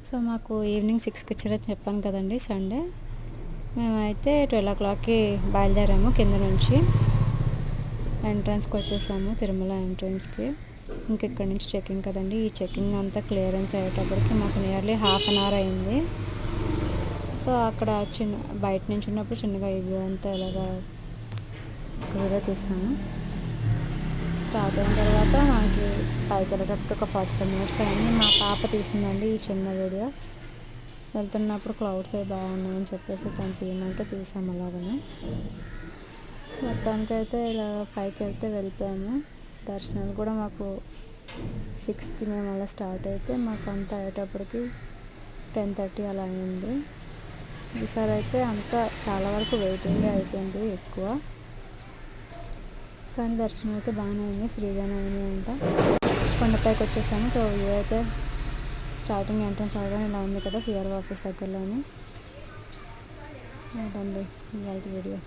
So మాకు evening 6కి వచ్చారని చెప్పాను కదండి సండే. మేమైతే 12 o'clockకి బయలుదేరాము. కింద నుంచి ఎంట్రన్స్కి వచ్చేసాము, తిరుమల ఎంట్రన్స్కి. ఇక్కడ నుంచి చెకింగ్ కదండి. ఈ చెకింగ్ అంతా క్లియరెన్స్ అయ్యేటప్పటికి మాకు నియర్లీ ½ an hour అయింది. సో అక్కడ బయట నుంచి ఉన్నప్పుడు చిన్నగా ఇది అంతా ఇలాగా వీడియో తీసాము. స్టార్ట్ అయిన తర్వాత మనకి పైకి వెళ్ళేటప్పుడు ఒక 45 minutes అయింది. మా పాప తీసిందండి ఈ చిన్న వీడియో. వెళ్తున్నప్పుడు క్లౌడ్స్ అవి బాగున్నాయని చెప్పేసి తను తీయమంటే తీసాము. అలాగనే మొత్తానికైతే ఇలా పైకి వెళ్తే వెళ్ళిపోయాము. దర్శనాలు కూడా మాకు 6కి మేము అలా స్టార్ట్ అయితే మాకు అంతా అయ్యేటప్పటికి 10:30 అలా అయింది. ఈసారి అయితే అంతా చాలా వరకు వెయిటింగే అయిపోయింది ఎక్కువ. కానీ దర్శనం అయితే బాగానే అయింది, ఫ్రీగానే అయింది అంట. కొండపైకి వచ్చేసాము. సో వ్యూ అయితే స్టార్టింగ్ ఎంట్రన్స్ అవగానే ఇలా ఉంది కదా, సిఆర్ఓ ఆఫీస్ దగ్గరలోని. అదండి ఇవాళ వీడియో.